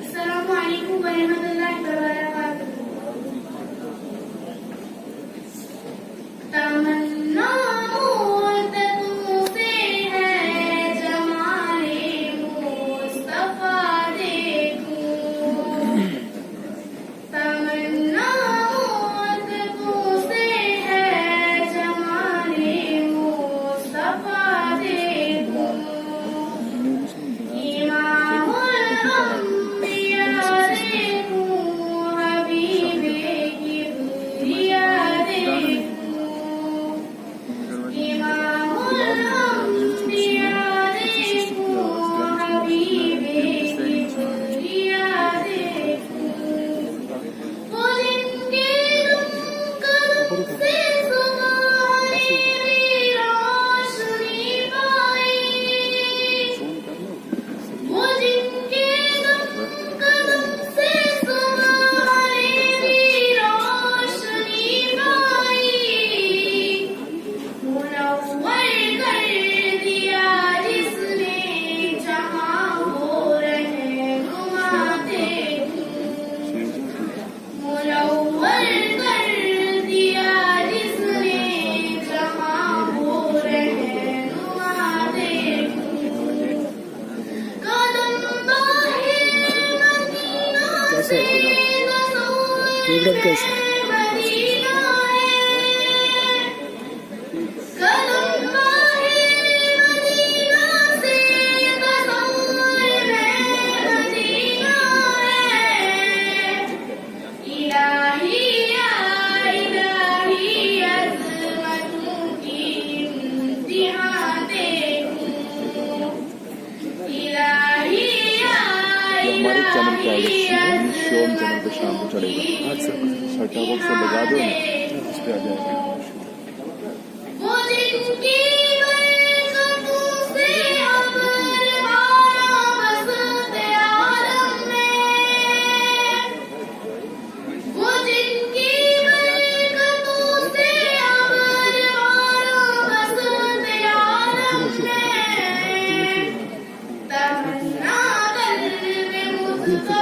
अस्सलामु अलैकुम वरहमतुल्लाहि वबरकातुहू। तमन्ना मुझ तुमसे है जमाले मुस्तफा देखूं। तमन्ना मुझ तुमसे है जमाले मुस्तफा देखूं। इमामुल अंबिया देखूं, हबीबे किबरिया देखूं। इमामुल अंबिया देखूं, हबीबे किबरिया देखूं। वो जिनके कदम से सुबह मेरी रोशनी पाई। वो जिनके कदम से सुबह मेरी रोशनी पाई। मुनव्वर कर दिया जिसने जहां वो रहनुमा देखूं। मुनव्वर कर दिया जिसने जहां वो रहनुमा देखूं। कदम बाहिर मदीना से तस्वीर मदीना है। कदम बाहिर मदीना से तस्वीर मदीना है। इलाही या इलाही अज़मतों की इंतहा देखूं। इलाही या ये हमारे चैनल पे आएगा, इलाही शोम चैनल पे शाम को चलेगा। सेट टॉप बॉक्स पे लगा दो ना, उस पे आ जाएगा। वो जिनकी बरकतों से अमर मारा बसते आलम में। वो जिनकी बरकतों से अमर मारा बसते आलम में। तमन्ना दिल में मुझको